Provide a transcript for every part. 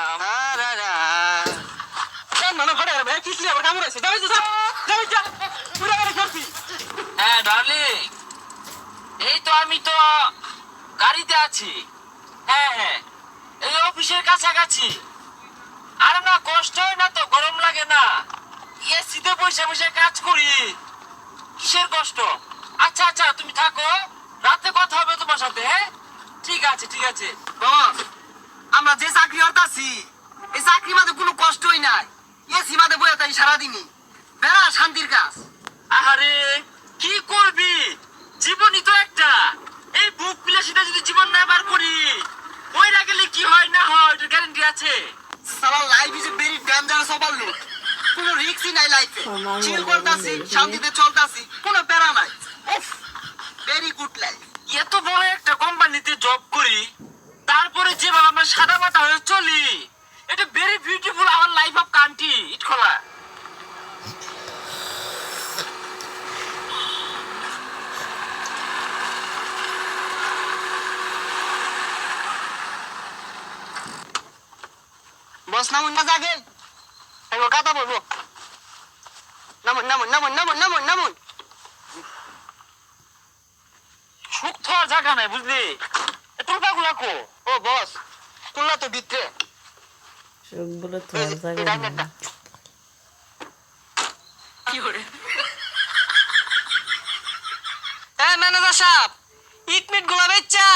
পেলাম। হ্যাঁ ডার্লিং, এই তো আমি তো গাড়িতে আছি। হ্যাঁ হ্যাঁ, এই অফিসের কাছাকাছি। আর না কষ্ট হয় না তো, গরম লাগে না, এসিতে বসে বসে কাজ করি, কিসের কষ্ট। আচ্ছা আচ্ছা, তুমি থাকো, রাতে কথা হবে তোমার সাথে। হ্যাঁ ঠিক আছে ঠিক আছে। বস, আমরা যে চাকরি হতাছি এই চাকরি মাঝে কোনো কষ্টই নাই। এসি মাঝে বয়ে তাই সারাদিনই বেড়া শান্তির কাজ। আরে কি করবি, জীবনই তো একটা। এই বুক বিলাসিতা যদি জীবন না বার করি, বইরা গেলে কি হয় না হয় এটার গ্যারান্টি আছে? সারা life is very dangerous overload. কোনো রিস্কই নাই লাইফে। চিল করতাছি, শান্তিতে চলতাছি, কোনো প্যারা নাই। উফ, ভেরি গুড লাইফ। এত বড় একটা কোম্পানিতে জব করি, তারপরে যেভাবে আমরা সাদা মাটা হয়ে চলি, এটা very beautiful our life of country ইট খোলা। বস নামুন না জাগে, এবার কথা বলবো। নামুন নামুন নামুন নামুন নামুন নামুন। সুখ থাকার জায়গা নাই বুঝলি, তোরটা গুলা কো। ও বস, তুলনা তো ভিতরে। সবগুলো তোর জায়গায় নেই। কি করে ম্যানেজার সাহেব, ইট মিট গুলা বেচ্চা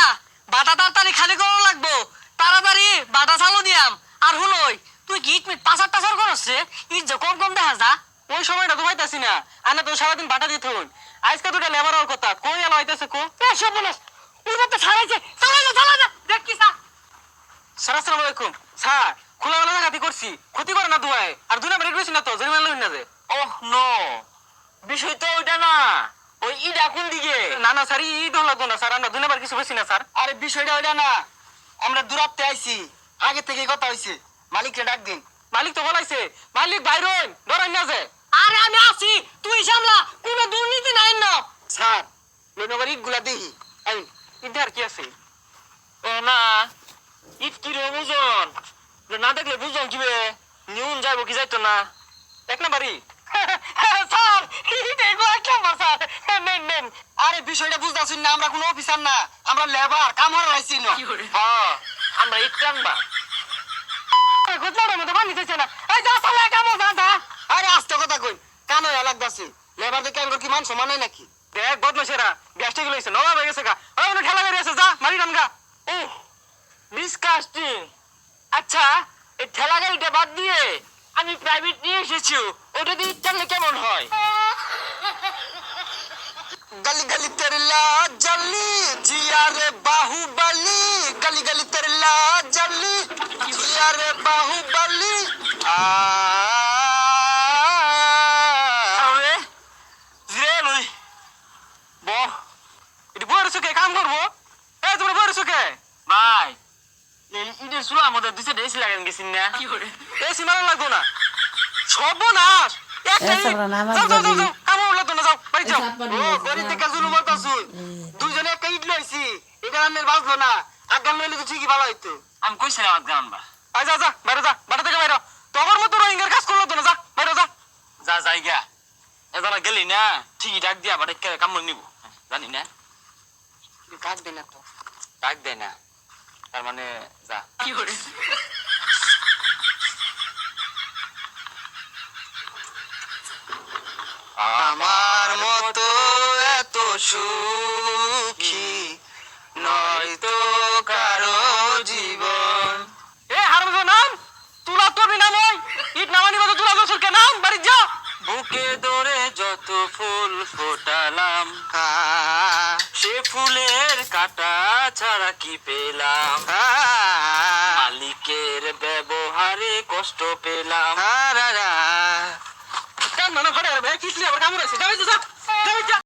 বাটা তাড়াতাড়ি খালি করা লাগবো। তাড়াতাড়ি বাটা চালু দিয়াম। আর হুলই, তুই কি ইট মিট পাচার টাচার করছে? ইট যে কম কম দেখা যা। ওই সময়টা তো পাইতাছি না, আনা তো সারাদিন বাটা দিতে হন। আজকে দুটা লেবার হওয়ার কথা, কই এলো হইতেছে কো? সব বলস ওর তো ছাড়াইছে। চালা যা দেখ কি স্যার। স্যার আসসালামু আলাইকুম। স্যার, খোলামেলা জায়গাতে করছি, ক্ষতি করে না দুয়ায়। আর দুই নাম্বার রেট না তো, জরিমানা লইন না যে। ওহ নো, বিষয় তো ওইটা না, ওই ইডা কোন দিকে? না না স্যার, ঈদ হলো তো না স্যার, আমরা দুই নাম্বার কিছু বেশি না স্যার। আরে বিষয়টা ওইটা না, আমরা দূরাত্তে আইছি, আগে থেকে কথা হইছে। মালিককে ডাক দিন। মালিক তো বলাইছে, মালিক বাইরন ধরেন না যে। আরে আমি আছি, তুই সামলা, কোনো দুর্নীতি নাই না। স্যার, লইনবার ইট গুলা দেখি। আইন, ইট আর কি আছে? ও না, ইট কি রে বুঝন, না দেখলে বুঝন কিবে নিউন যাইব কি যাইতো না। এক নাম্বারই। স্যার, ইট এগুলো এক নাম্বার স্যার। নেন নেন। আরে বিষয়টা বুঝতেছেন না, আমরা কোনো অফিসার না, আমরা লেবার, কামড় রাইছি না। হ্যাঁ, আমরা ইট টানবা। গোজলার মধ্যে পানি দিতেছে না। এই যা সালা কামো যা যা। আরে আস্তে কথা কই, কানো লাগতাছে। লেবার দেখে আঙ্গুর কি মান সমান নাই নাকি? দেখ বদমাশেরা, গ্যাসটা গুলো হইছে, নবাব হয়ে গেছে গা। ওই ওনে ঠেলা বেরিয়ে আছে, যা মারি টান গা। উহ, ডিসকাস্টিং। আচ্ছা, এই ঠেলা গাড়িটা বাদ দিয়ে আমি প্রাইভেট নিয়ে এসেছি, ওটা দিয়ে ইট টানলে কেমন হয়? गली गली तेरे लाज जली जिया रे बाहुबली, गली गली तेरे लाज जली जिया रे बाहुबली। আরে জিরে লই বহ, এটি বইয়ের সুখে কাম করবো। এই তোমরা বইয়ের সুখে ভাই, এই ইটের চুলা আমাদের দুই সাইডে এসি লাগান গেছিন না? এই সীমানা লাগতো না। সর্বনাশ, একটা এই সামরা নামাজ যাও যাও যাও পড়বি। যাও, কামড় লাগতো না, যাও বাড়ি যাও। এই সাত পানি ও আছে, গরিব যা। থেকে জুলুম করতাছুই। দুইজনে একটা ইট লইছি, এটা রান্নের বাজলো না। আগাম লইলে তো ঠিকই ভালো হইতো। আমি কইছিলাম আজকে আনবা। আয় যা যা, বাইরে যা, বাটা থেকে বাইরে। তোমার মতো রোহিঙ্গার কাজ করলো তো না, যা বাইরে যা। যা জায়গা এদারা গেলি না, ঠিকই ডাক দিয়া বাড়ি কামড় নিব, জানি না কাজ দে না তো। ডাক দেয় না, তার মানে যা। আমার মতো এত সুখী নয়তো কারো জীবন। এ হারমজ নাম, তুলা তোরবি নাম, ওই ইট নামানি মতো তুলা দোসর কে নাম, বাড়ি যা। বুকে ধরে যত ফুল ফোটালাম, সে ফুলের কাটা ছাড়া কি পেলাম? মালিকের ব্যবহারে কষ্ট পেলাম। কান মানে ঘরে কিসলি আবার কামড় আছে, যাবে যা যাবে যা।